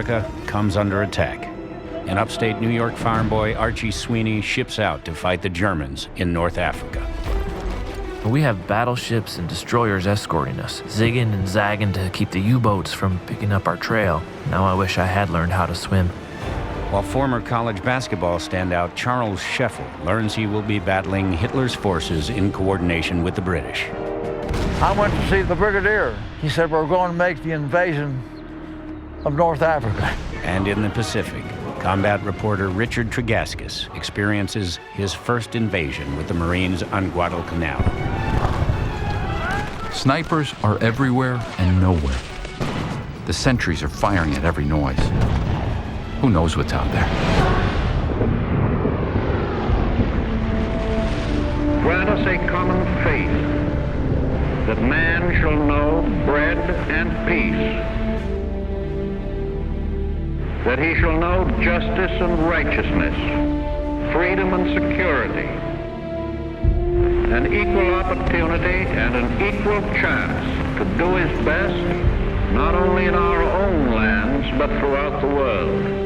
America comes under attack. And upstate New York farm boy Archie Sweeney ships out to fight the Germans in North Africa. We have battleships and destroyers escorting us, zigging and zagging to keep the U-boats from picking up our trail. Now I wish I had learned how to swim. While former college basketball standout Charles Scheffel learns he will be battling Hitler's forces in coordination with the British. I went to see the brigadier. He said, we're going to make the invasion of North Africa. And in the Pacific, combat reporter Richard Tregaskis experiences his first invasion with the Marines on Guadalcanal. Snipers are everywhere and nowhere. The sentries are firing at every noise. Who knows what's out there? Grant us a common faith that man shall know bread and peace, that he shall know justice and righteousness, freedom and security, an equal opportunity and an equal chance to do his best, not only in our own lands, but throughout the world.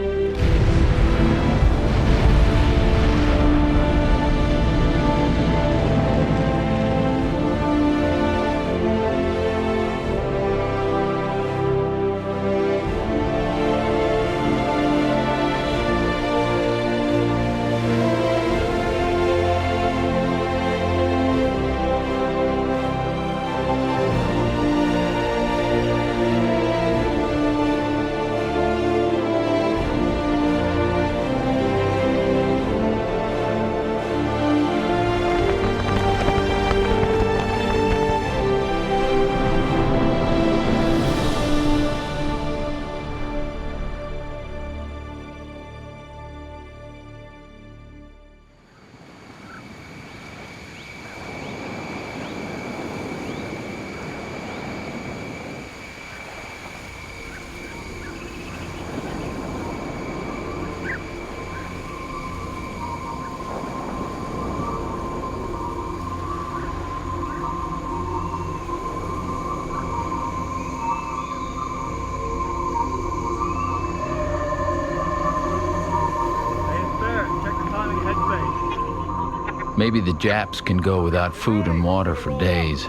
Maybe the Japs can go without food and water for days,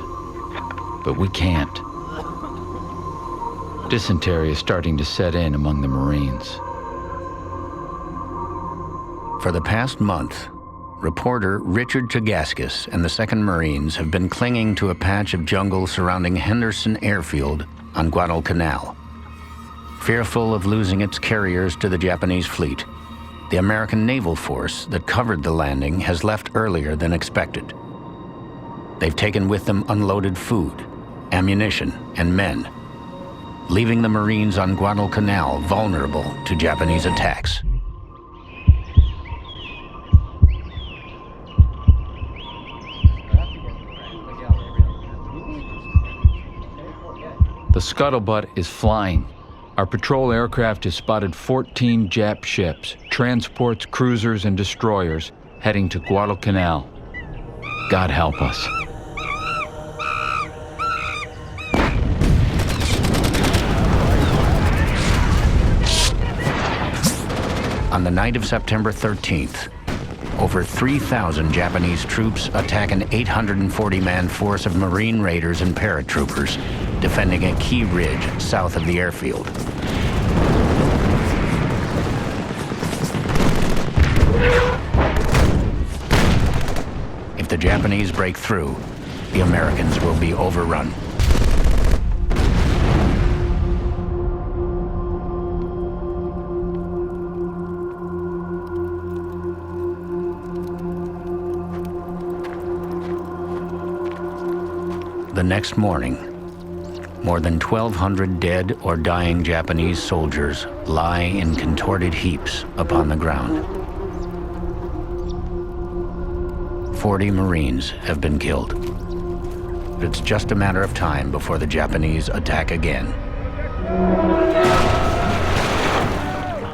but we can't. Dysentery is starting to set in among the Marines. For the past month, reporter Richard Tregaskis and the 2nd Marines have been clinging to a patch of jungle surrounding Henderson Airfield on Guadalcanal. Fearful of losing its carriers to the Japanese fleet, the American naval force that covered the landing has left earlier than expected. They've taken with them unloaded food, ammunition, and men, leaving the Marines on Guadalcanal vulnerable to Japanese attacks. The scuttlebutt is flying. Our patrol aircraft has spotted 14 Jap ships, transports, cruisers, and destroyers heading to Guadalcanal. God help us. On the night of September 13th, over 3,000 Japanese troops attack an 840-man force of Marine raiders and paratroopers defending a key ridge south of the airfield. If the Japanese break through, the Americans will be overrun. The next morning, more than 1,200 dead or dying Japanese soldiers lie in contorted heaps upon the ground. 40 Marines have been killed. It's just a matter of time before the Japanese attack again.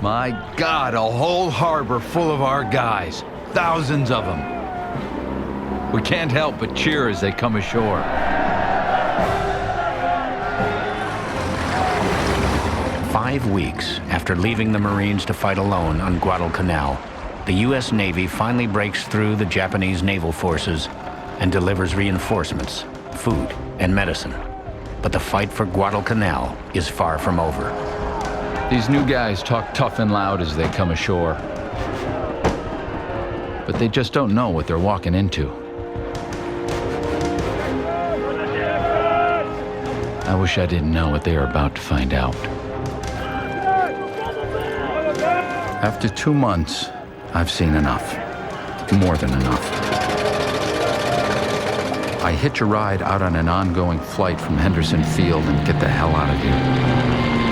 My God, a whole harbor full of our guys. Thousands of them. We can't help but cheer as they come ashore. 5 weeks after leaving the Marines to fight alone on Guadalcanal, the U.S. Navy finally breaks through the Japanese naval forces and delivers reinforcements, food, and medicine. But the fight for Guadalcanal is far from over. These new guys talk tough and loud as they come ashore. But they just don't know what they're walking into. I wish I didn't know what they are about to find out. After 2 months, I've seen enough. More than enough. I hitch a ride out on an ongoing flight from Henderson Field and get the hell out of here.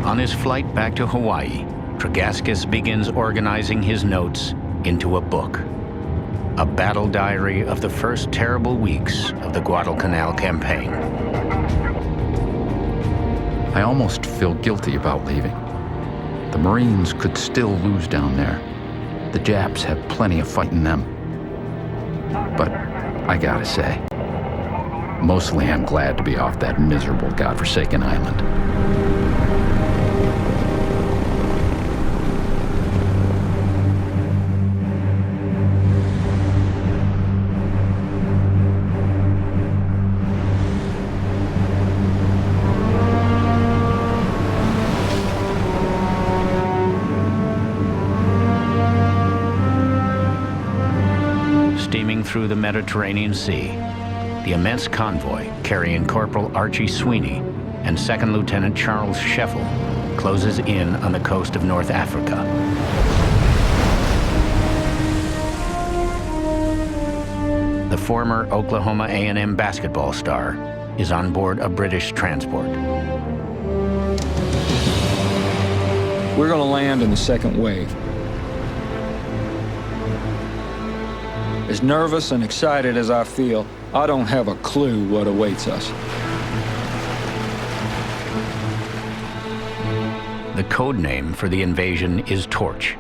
On his flight back to Hawaii, Tregaskis begins organizing his notes into a book. A battle diary of the first terrible weeks of the Guadalcanal campaign. I almost feel guilty about leaving. The Marines could still lose down there. The Japs have plenty of fight in them. But I gotta say, mostly I'm glad to be off that miserable, godforsaken island. Steaming through the Mediterranean Sea, the immense convoy carrying Corporal Archie Sweeney and Second Lieutenant Charles Scheffel closes in on the coast of North Africa. The former Oklahoma A&M basketball star is on board a British transport. We're going to land in the second wave. As nervous and excited as I feel, I don't have a clue what awaits us. The code name for the invasion is Torch.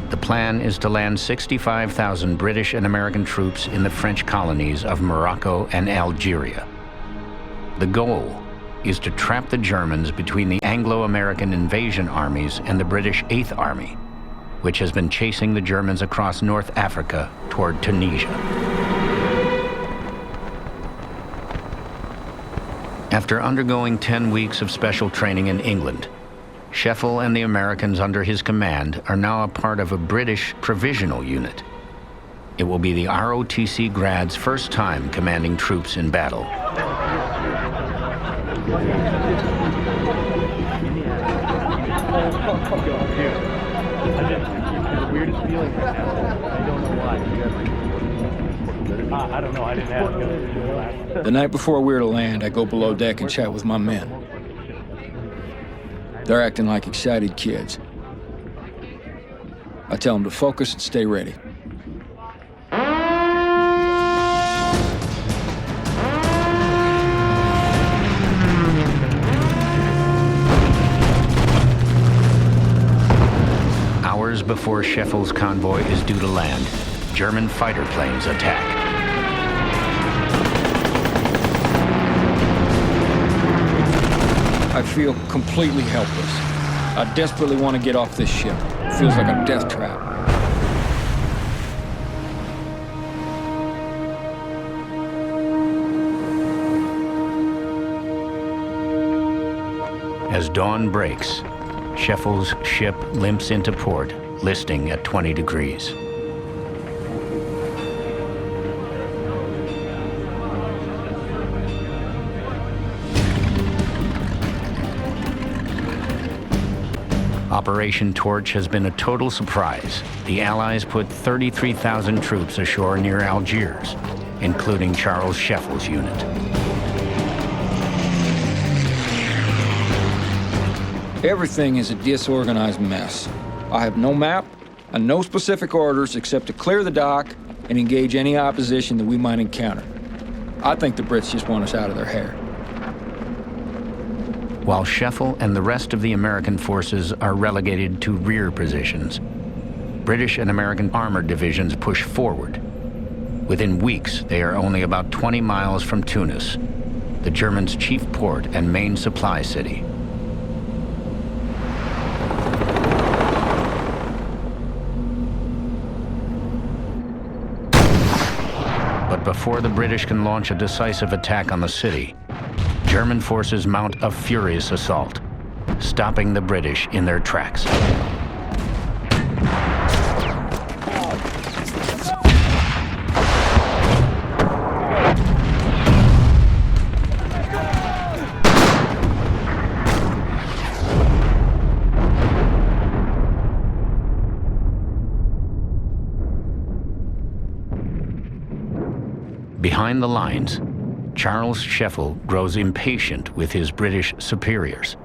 The plan is to land 65,000 British and American troops in the French colonies of Morocco and Algeria. The goal is to trap the Germans between the Anglo-American invasion armies and the British 8th Army, which has been chasing the Germans across North Africa toward Tunisia. After undergoing 10 weeks of special training in England, Scheffel and the Americans under his command are now a part of a British provisional unit. It will be the ROTC Grad's first time commanding troops in battle. The weirdest feeling right now. I don't know why. I don't know. I didn't have to. The night before we're to land, I go below deck and chat with my men. They're acting like excited kids. I tell them to focus and stay ready. Hours before Scheffel's convoy is due to land, German fighter planes attack. I feel completely helpless. I desperately want to get off this ship. It feels like a death trap. As dawn breaks, Scheffel's ship limps into port, listing at 20 degrees. Operation Torch has been a total surprise. The Allies put 33,000 troops ashore near Algiers, including Charles Scheffel's unit. Everything is a disorganized mess. I have no map, and no specific orders except to clear the dock and engage any opposition that we might encounter. I think the Brits just want us out of their hair. While Scheffel and the rest of the American forces are relegated to rear positions, British and American armored divisions push forward. Within weeks, they are only about 20 miles from Tunis, the Germans' chief port and main supply city. But before the British can launch a decisive attack on the city, German forces mount a furious assault, stopping the British in their tracks. Behind the lines, Charles Scheffel grows impatient with his British superiors.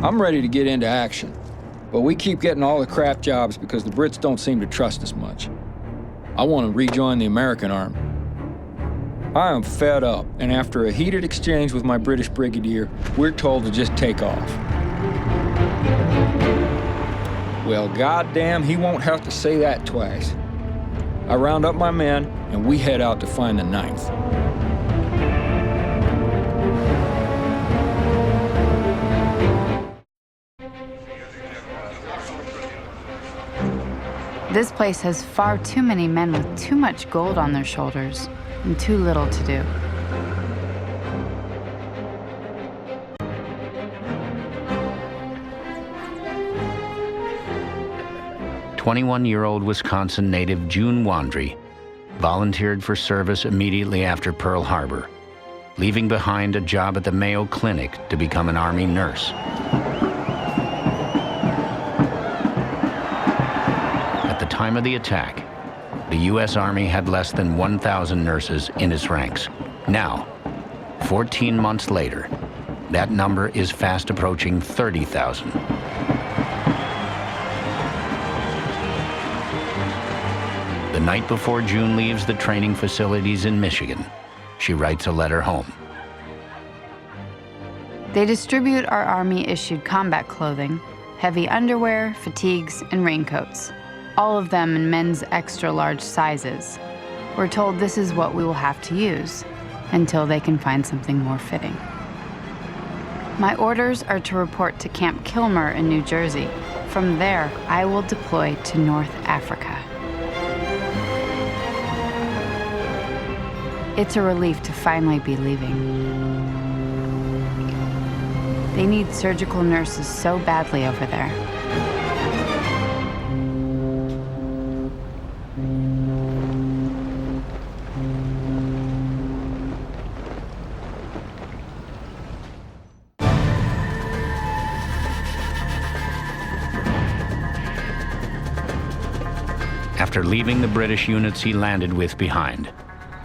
I'm ready to get into action, but we keep getting all the crap jobs because the Brits don't seem to trust us much. I want to rejoin the American army. I am fed up, and after a heated exchange with my British brigadier, we're told to just take off. Well, goddamn, he won't have to say that twice. I round up my men, and we head out to find the 9th. This place has far too many men with too much gold on their shoulders and too little to do. "21-year-old Wisconsin native June Wandry volunteered for service immediately after Pearl Harbor, leaving behind a job at the Mayo Clinic to become an Army nurse. At the time of the attack, the U.S. Army had less than 1,000 nurses in its ranks. Now, 14 months later, that number is fast approaching 30,000. The night before June leaves the training facilities in Michigan, she writes a letter home. They distribute our Army-issued combat clothing, heavy underwear, fatigues, and raincoats, all of them in men's extra-large sizes. We're told this is what we will have to use until they can find something more fitting. My orders are to report to Camp Kilmer in New Jersey. From there, I will deploy to North Africa. It's a relief to finally be leaving. They need surgical nurses so badly over there. After leaving the British units he landed with behind,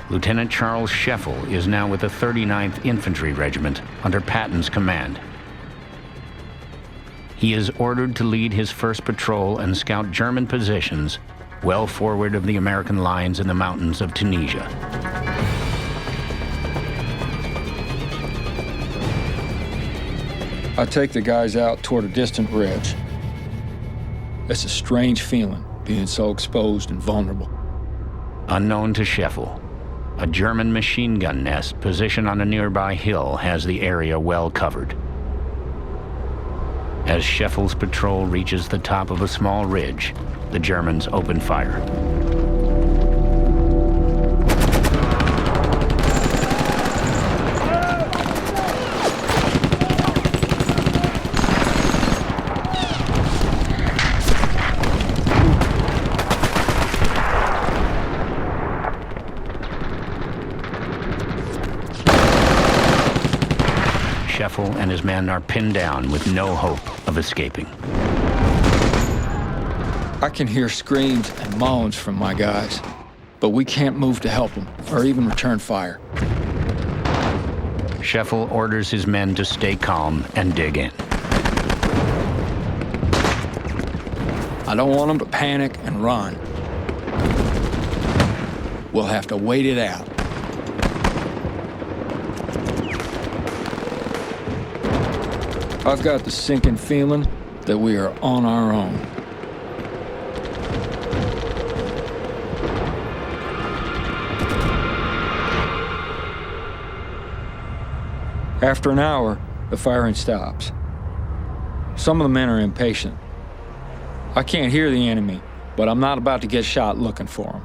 Lieutenant Charles Scheffel is now with the 39th Infantry Regiment under Patton's command. He is ordered to lead his first patrol and scout German positions well forward of the American lines in the mountains of Tunisia. I take the guys out toward a distant ridge. It's a strange feeling, being so exposed and vulnerable. Unknown to Scheffel, a German machine gun nest positioned on a nearby hill has the area well covered. As Scheffel's patrol reaches the top of a small ridge, the Germans open fire. Scheffel and his men are pinned down with no hope of escaping. I can hear screams and moans from my guys, but we can't move to help them or even return fire. Scheffel orders his men to stay calm and dig in. I don't want them to panic and run. We'll have to wait it out. I've got the sinking feeling that we are on our own. After an hour, the firing stops. Some of the men are impatient. I can't hear the enemy, but I'm not about to get shot looking for them.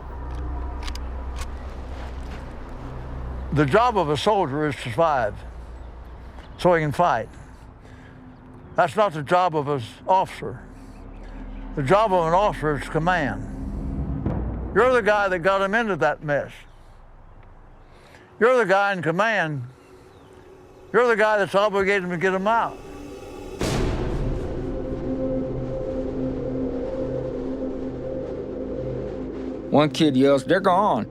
The job of a soldier is to survive, so he can fight. That's not the job of an officer. The job of an officer is command. You're the guy that got him into that mess. You're the guy in command. You're the guy that's obligated to get him out. One kid yells, "They're gone."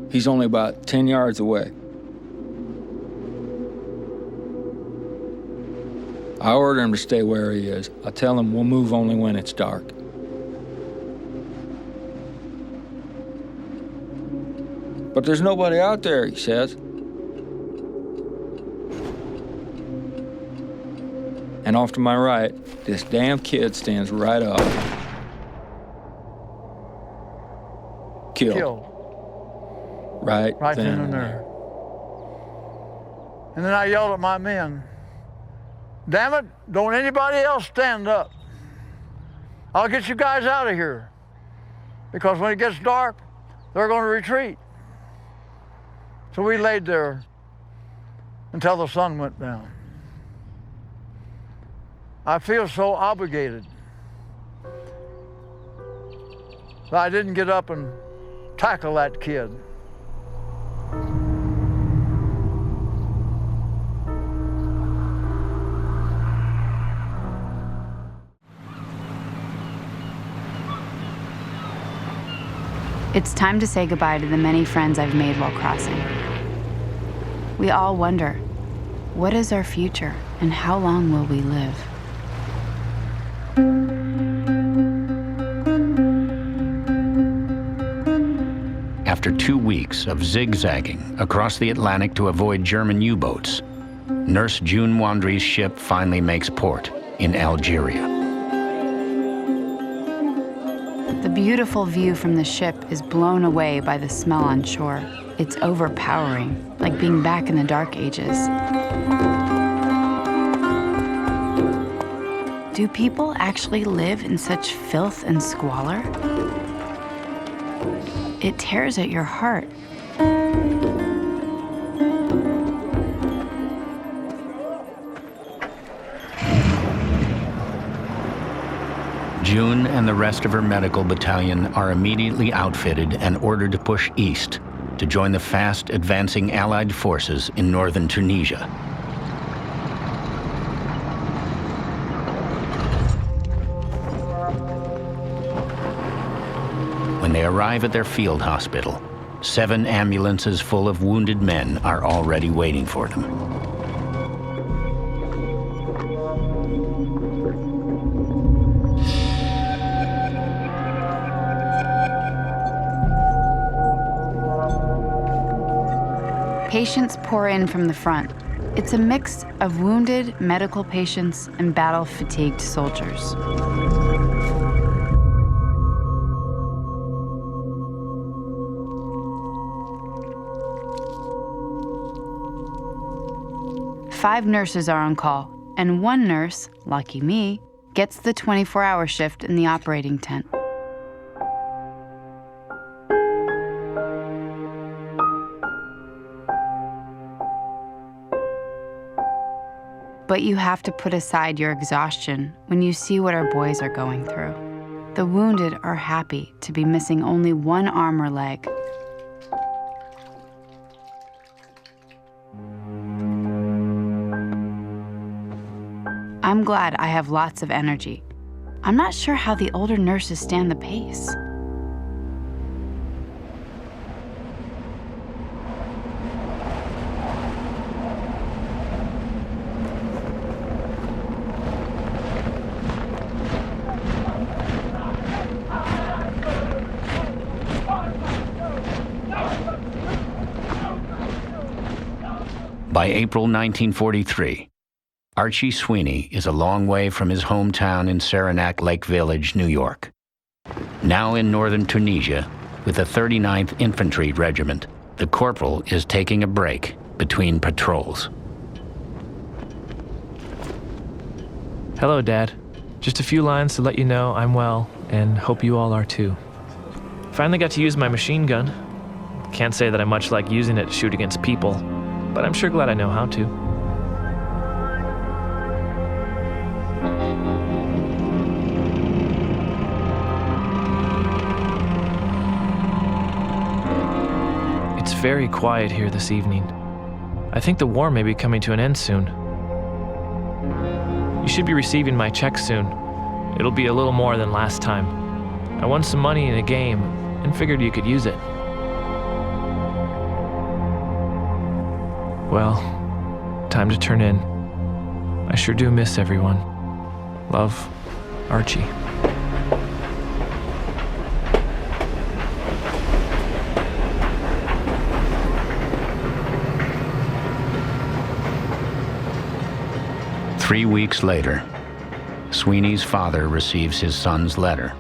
He's only about 10 yards away. I order him to stay where he is. I tell him we'll move only when it's dark. "But there's nobody out there," he says. And off to my right, this damn kid stands right up. Killed. Right then and there. And then I yelled at my men, "Damn it, don't anybody else stand up. I'll get you guys out of here. Because when it gets dark, they're going to retreat." So we laid there until the sun went down. I feel so obligated that I didn't get up and tackle that kid. It's time to say goodbye to the many friends I've made while crossing. We all wonder, what is our future and how long will we live? After 2 weeks of zigzagging across the Atlantic to avoid German U-boats, Nurse June Wandry's ship finally makes port in Algeria. The beautiful view from the ship is blown away by the smell on shore. It's overpowering, like being back in the Dark Ages. Do people actually live in such filth and squalor? It tears at your heart. June and the rest of her medical battalion are immediately outfitted and ordered to push east to join the fast advancing Allied forces in northern Tunisia. When they arrive at their field hospital, 7 ambulances full of wounded men are already waiting for them. Patients pour in from the front. It's a mix of wounded medical patients and battle-fatigued soldiers. Five nurses are on call, and one nurse, lucky me, gets the 24-hour shift in the operating tent. But you have to put aside your exhaustion when you see what our boys are going through. The wounded are happy to be missing only one arm or leg. I'm glad I have lots of energy. I'm not sure how the older nurses stand the pace. By April 1943, Archie Sweeney is a long way from his hometown in Saranac Lake Village, New York. Now in northern Tunisia, with the 39th Infantry Regiment, the corporal is taking a break between patrols. Hello, Dad. Just a few lines to let you know I'm well, and hope you all are too. Finally got to use my machine gun. Can't say that I much like using it to shoot against people, but I'm sure glad I know how to. It's very quiet here this evening. I think the war may be coming to an end soon. You should be receiving my check soon. It'll be a little more than last time. I won some money in a game and figured you could use it. Well, time to turn in. I sure do miss everyone. Love, Archie. Three weeks later, Sweeney's father receives his son's letter,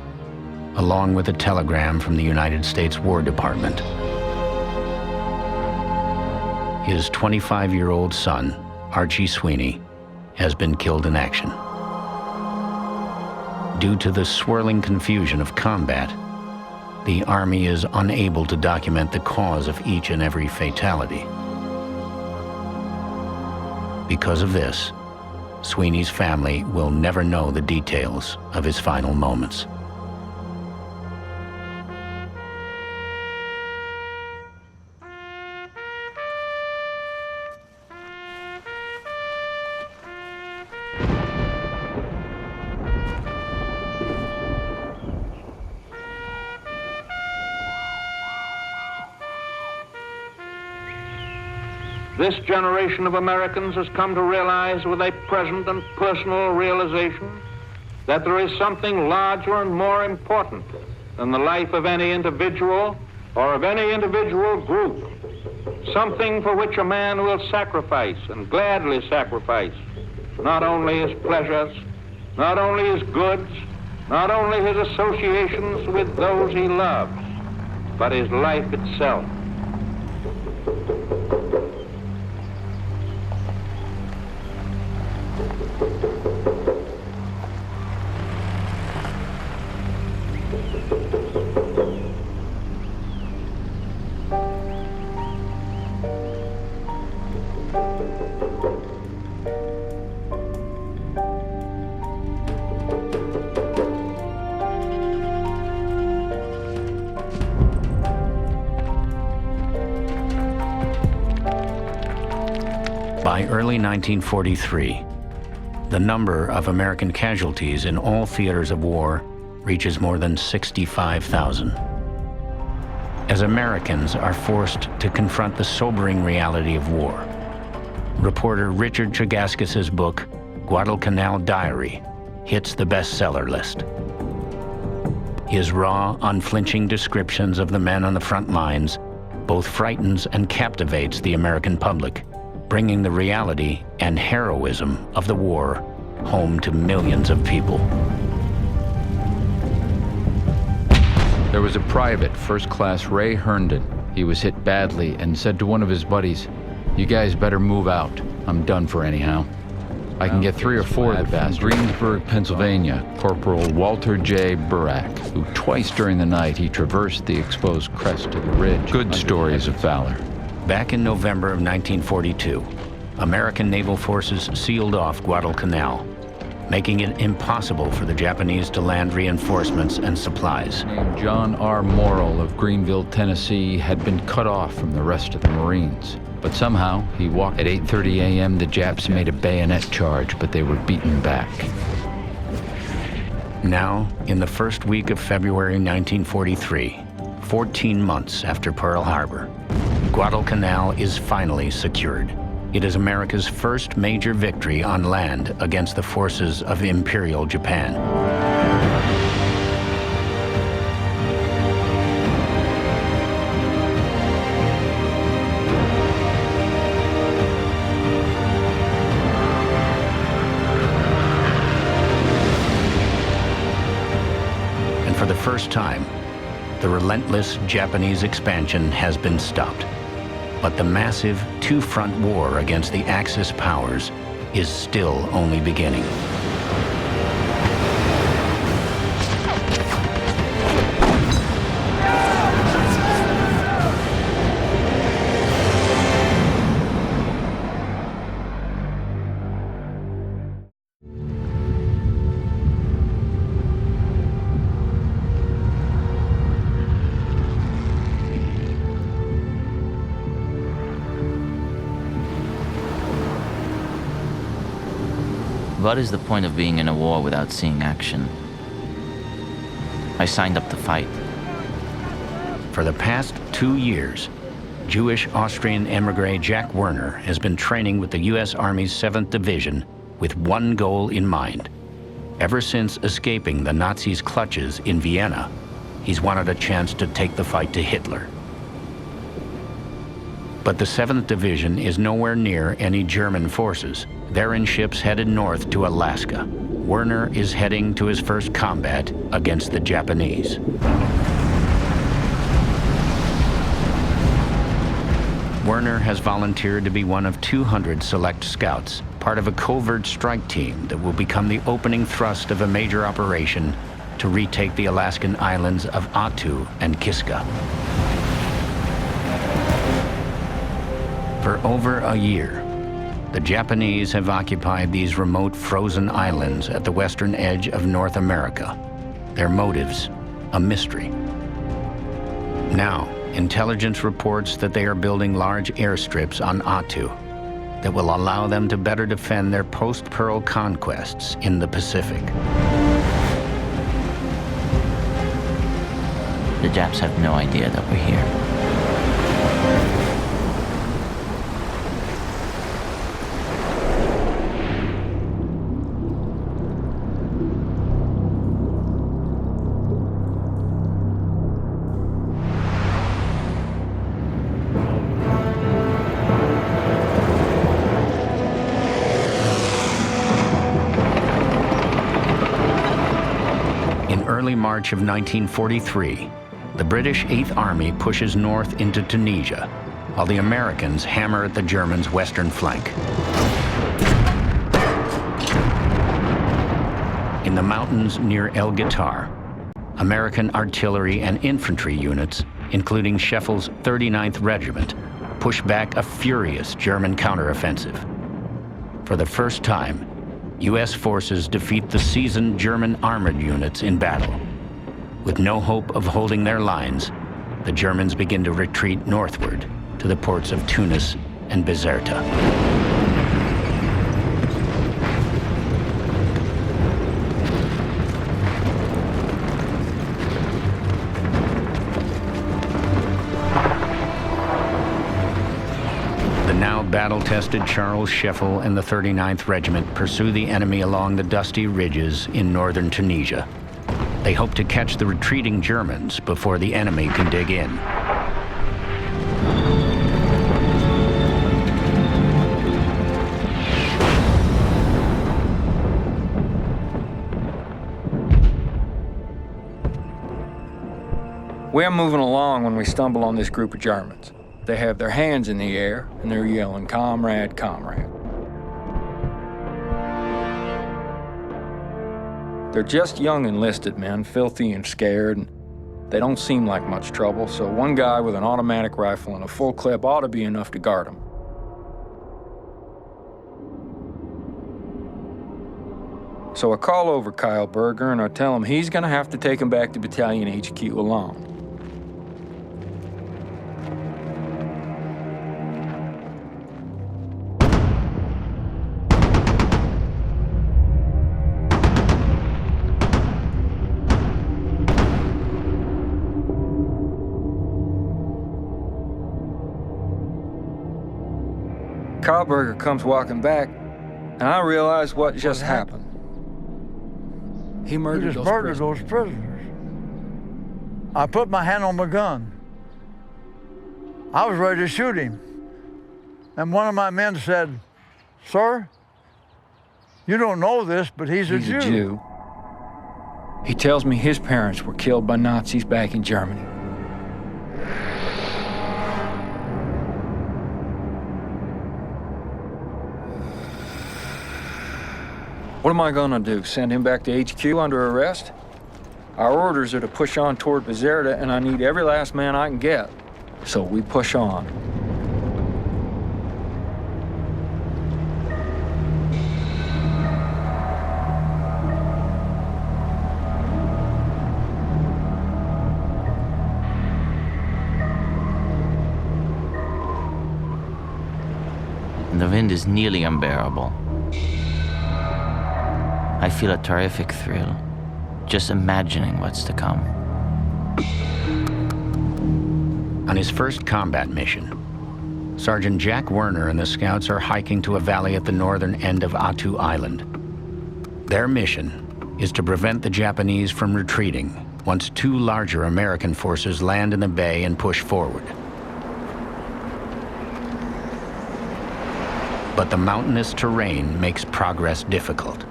along with a telegram from the United States War Department. His 25-year-old son, Archie Sweeney, has been killed in action. Due to the swirling confusion of combat, the Army is unable to document the cause of each and every fatality. Because of this, Sweeney's family will never know the details of his final moments. This generation of Americans has come to realize with a present and personal realization that there is something larger and more important than the life of any individual or of any individual group. Something for which a man will sacrifice and gladly sacrifice not only his pleasures, not only his goods, not only his associations with those he loves, but his life itself. By early 1943, the number of American casualties in all theaters of war reaches more than 65,000. As Americans are forced to confront the sobering reality of war, reporter Richard Chagaskis's book, Guadalcanal Diary, hits the bestseller list. His raw, unflinching descriptions of the men on the front lines both frightens and captivates the American public, bringing the reality and heroism of the war home to millions of people. There was a private, first class Ray Herndon. He was hit badly and said to one of his buddies, "You guys better move out. I'm done for anyhow. I can get 3 or 4 of the bastards." Greensburg, Pennsylvania, Corporal Walter J. Burak, who twice during the night he traversed the exposed crest of the ridge. Good stories of valor. Back in November of 1942, American naval forces sealed off Guadalcanal, making it impossible for the Japanese to land reinforcements and supplies. Named John R. Morrill of Greenville, Tennessee, had been cut off from the rest of the Marines. But somehow, he walked. At 8:30 a.m., the Japs made a bayonet charge, but they were beaten back. Now, in the first week of February 1943, 14 months after Pearl Harbor, Guadalcanal is finally secured. It is America's first major victory on land against the forces of Imperial Japan. first time, the relentless Japanese expansion has been stopped. But the massive two-front war against the Axis powers is still only beginning. What is the point of being in a war without seeing action? I signed up to fight. For the past 2 years, Jewish-Austrian emigre Jack Werner has been training with the U.S. Army's 7th Division with one goal in mind. Ever since escaping the Nazis' clutches in Vienna, he's wanted a chance to take the fight to Hitler. But the 7th Division is nowhere near any German forces. They're in ships headed north to Alaska. Werner is heading to his first combat against the Japanese. Werner has volunteered to be one of 200 select scouts, part of a covert strike team that will become the opening thrust of a major operation to retake the Alaskan islands of Attu and Kiska. For over a year, the Japanese have occupied these remote frozen islands at the western edge of North America. Their motives, a mystery. Now, intelligence reports that they are building large airstrips on Attu that will allow them to better defend their post-Pearl conquests in the Pacific. The Japs have no idea that we're here. Early March of 1943, the British 8th Army pushes north into Tunisia, while the Americans hammer at the Germans' western flank. In the mountains near El Guitar, American artillery and infantry units, including Scheffel's 39th Regiment, push back a furious German counteroffensive. For the first time, U.S. forces defeat the seasoned German armored units in battle. With no hope of holding their lines, the Germans begin to retreat northward to the ports of Tunis and Bizerta. Battle-tested Charles Scheffel and the 39th Regiment pursue the enemy along the dusty ridges in northern Tunisia. They hope to catch the retreating Germans before the enemy can dig in. We're moving along when we stumble on this group of Germans. They have their hands in the air, and they're yelling, "Comrade, comrade." They're just young enlisted men, filthy and scared, and they don't seem like much trouble, so one guy with an automatic rifle and a full clip ought to be enough to guard them. So I call over Kyle Berger, and I tell him he's gonna have to take him back to Battalion HQ alone. Karlberger comes walking back, and I realize what just happened. He murdered those prisoners. I put my hand on my gun. I was ready to shoot him. And one of my men said, "Sir, you don't know this, but he's a Jew." He tells me his parents were killed by Nazis back in Germany. What am I gonna do, send him back to HQ under arrest? Our orders are to push on toward Bizerta, and I need every last man I can get. So we push on. The wind is nearly unbearable. I feel a terrific thrill, just imagining what's to come. On his first combat mission, Sergeant Jack Werner and the scouts are hiking to a valley at the northern end of Attu Island. Their mission is to prevent the Japanese from retreating once two larger American forces land in the bay and push forward. But the mountainous terrain makes progress difficult.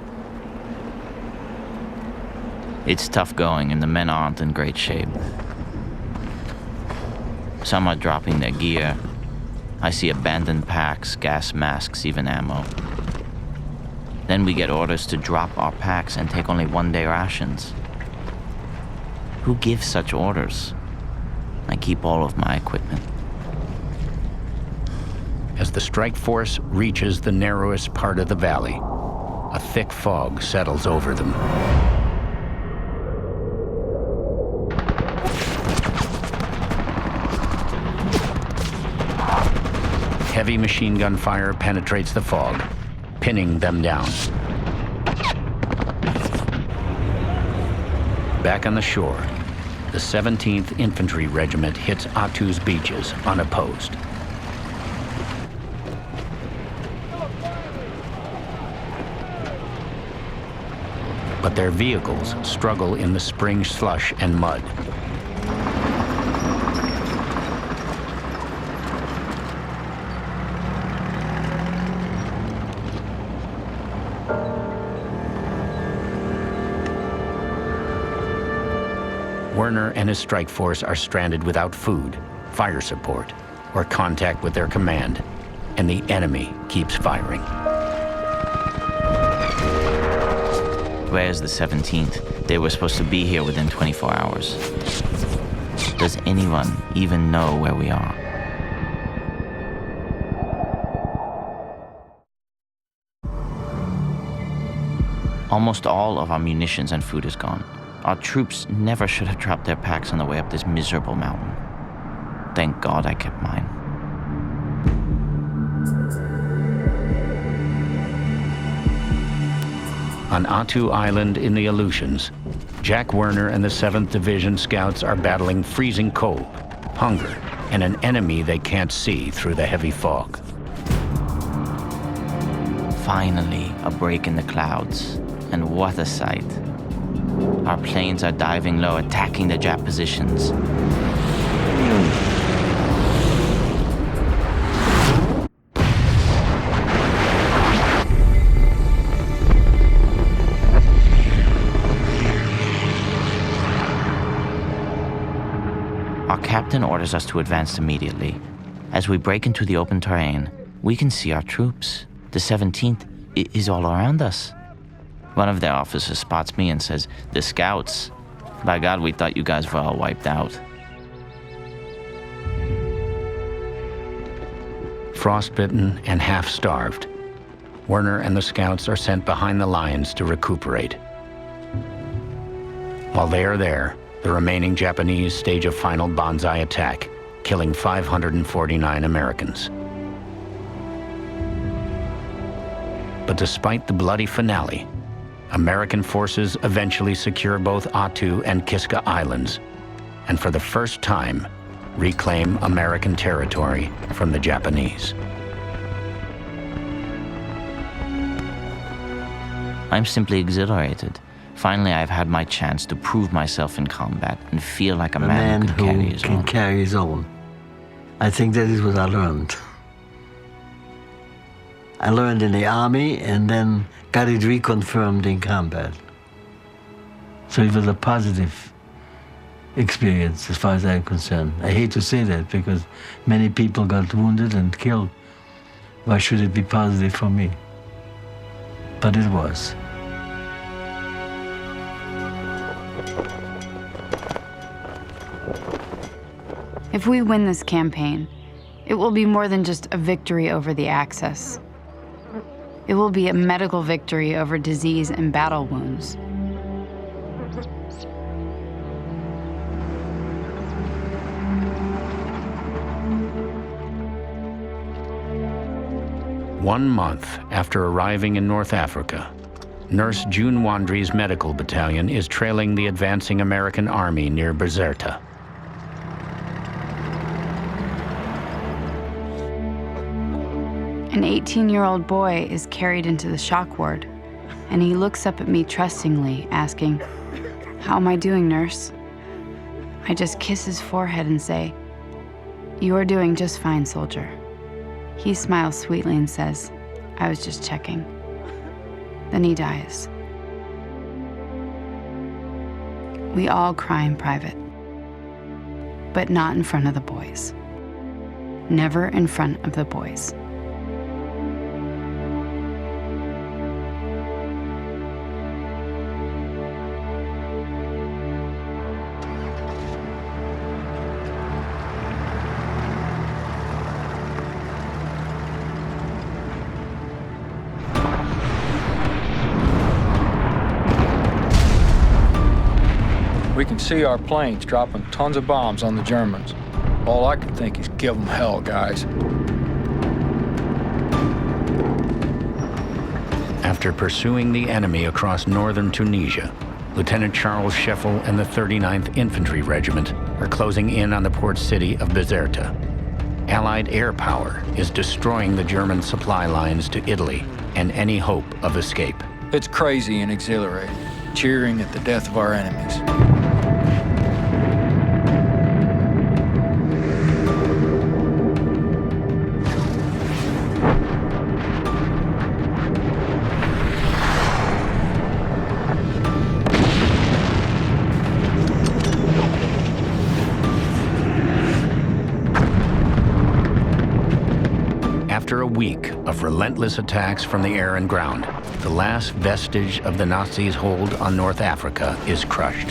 It's tough going, and the men aren't in great shape. Some are dropping their gear. I see abandoned packs, gas masks, even ammo. Then we get orders to drop our packs and take only one-day rations. Who gives such orders? I keep all of my equipment. As the strike force reaches the narrowest part of the valley, a thick fog settles over them. Heavy machine gun fire penetrates the fog, pinning them down. Back on the shore, the 17th Infantry Regiment hits Attu's beaches unopposed. But their vehicles struggle in the spring slush and mud. Werner and his strike force are stranded without food, fire support, or contact with their command, and the enemy keeps firing. Where's the 17th? They were supposed to be here within 24 hours. Does anyone even know where we are? Almost all of our munitions and food is gone. Our troops never should have dropped their packs on the way up this miserable mountain. Thank God I kept mine. On Attu Island in the Aleutians, Jack Werner and the 7th Division Scouts are battling freezing cold, hunger, and an enemy they can't see through the heavy fog. Finally, a break in the clouds. And what a sight. Our planes are diving low, attacking the Jap positions. Our captain orders us to advance immediately. As we break into the open terrain, we can see our troops. The 17th is all around us. One of their officers spots me and says, "The scouts. By God, we thought you guys were all wiped out." Frostbitten and half-starved, Werner and the scouts are sent behind the lines to recuperate. While they are there, the remaining Japanese stage a final banzai attack, killing 549 Americans. But despite the bloody finale, American forces eventually secure both Attu and Kiska Islands, and for the first time, reclaim American territory from the Japanese. I'm simply exhilarated. Finally, I've had my chance to prove myself in combat and feel like a man who can carry his own. I think that is what I learned. I learned in the army and then got it reconfirmed in combat. So it was a positive experience as far as I'm concerned. I hate to say that because many people got wounded and killed. Why should it be positive for me? But it was. If we win this campaign, it will be more than just a victory over the Axis. It will be a medical victory over disease and battle wounds. One month after arriving in North Africa, Nurse June Wandry's medical battalion is trailing the advancing American army near Bizerta. An 18-year-old boy is carried into the shock ward, and he looks up at me trustingly, asking, "How am I doing, nurse?" I just kiss his forehead and say, "You are doing just fine, soldier." He smiles sweetly and says, "I was just checking." Then he dies. We all cry in private, but not in front of the boys. Never in front of the boys. We can see our planes dropping tons of bombs on the Germans. All I can think is give them hell, guys. After pursuing the enemy across northern Tunisia, Lieutenant Charles Scheffel and the 39th Infantry Regiment are closing in on the port city of Bizerta. Allied air power is destroying the German supply lines to Italy and any hope of escape. It's crazy and exhilarating, cheering at the death of our enemies. After a week of relentless attacks from the air and ground, the last vestige of the Nazis' hold on North Africa is crushed.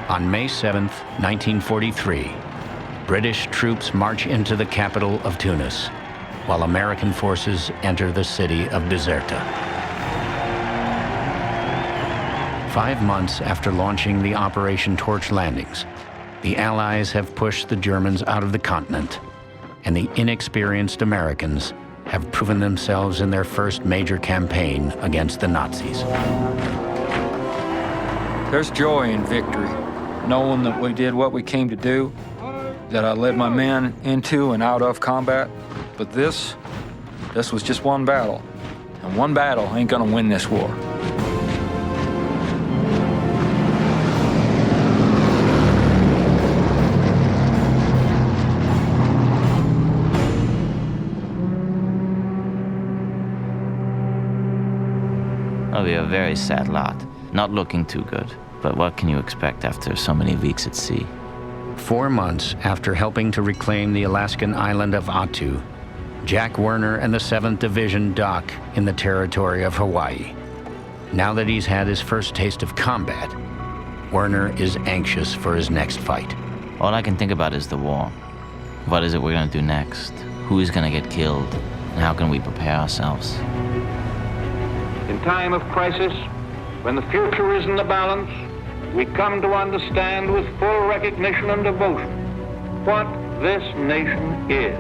On May 7th, 1943, British troops march into the capital of Tunis, while American forces enter the city of Bizerta. 5 months after launching the Operation Torch landings, the Allies have pushed the Germans out of the continent, and the inexperienced Americans have proven themselves in their first major campaign against the Nazis. There's joy in victory, knowing that we did what we came to do, that I led my men into and out of combat. But this was just one battle. And one battle ain't gonna win this war. Oh, we're a very sad lot. Not looking too good. But what can you expect after so many weeks at sea? 4 months after helping to reclaim the Alaskan island of Attu, Jack Werner and the 7th Division dock in the territory of Hawaii. Now that he's had his first taste of combat, Werner is anxious for his next fight. All I can think about is the war. What is it we're gonna do next? Who is gonna get killed? And how can we prepare ourselves? In time of crisis, when the future is in the balance, we come to understand with full recognition and devotion what this nation is.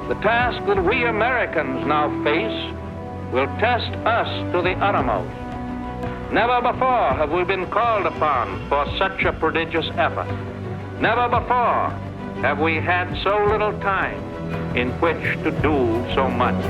The task that we Americans now face will test us to the uttermost. Never before have we been called upon for such a prodigious effort. Never before have we had so little time in which to do so much.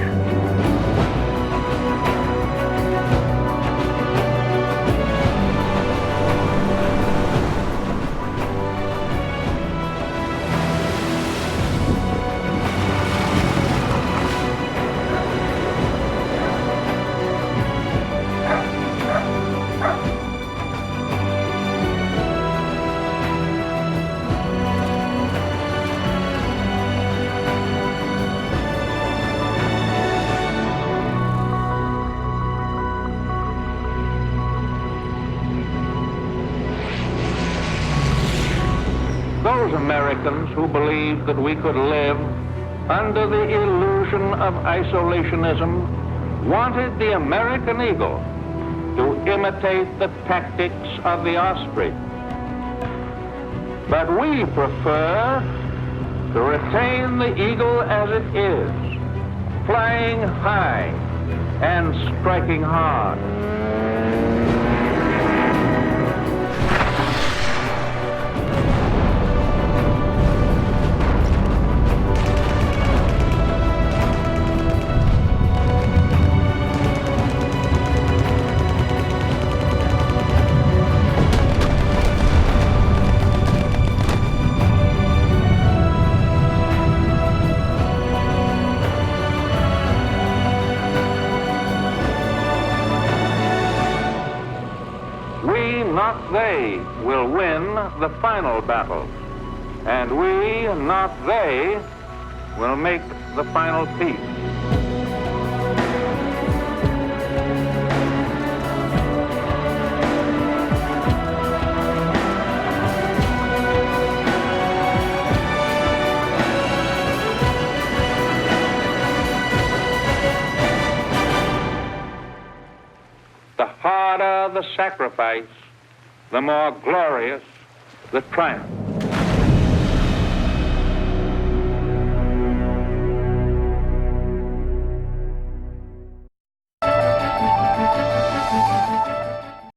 those Americans who believed that we could live under the illusion of isolationism wanted the American eagle to imitate the tactics of the osprey. But we prefer to retain the eagle as it is, flying high and striking hard. Not they will win the final battle, and we, not they, will make the final peace. The harder the sacrifice, the more glorious the triumph.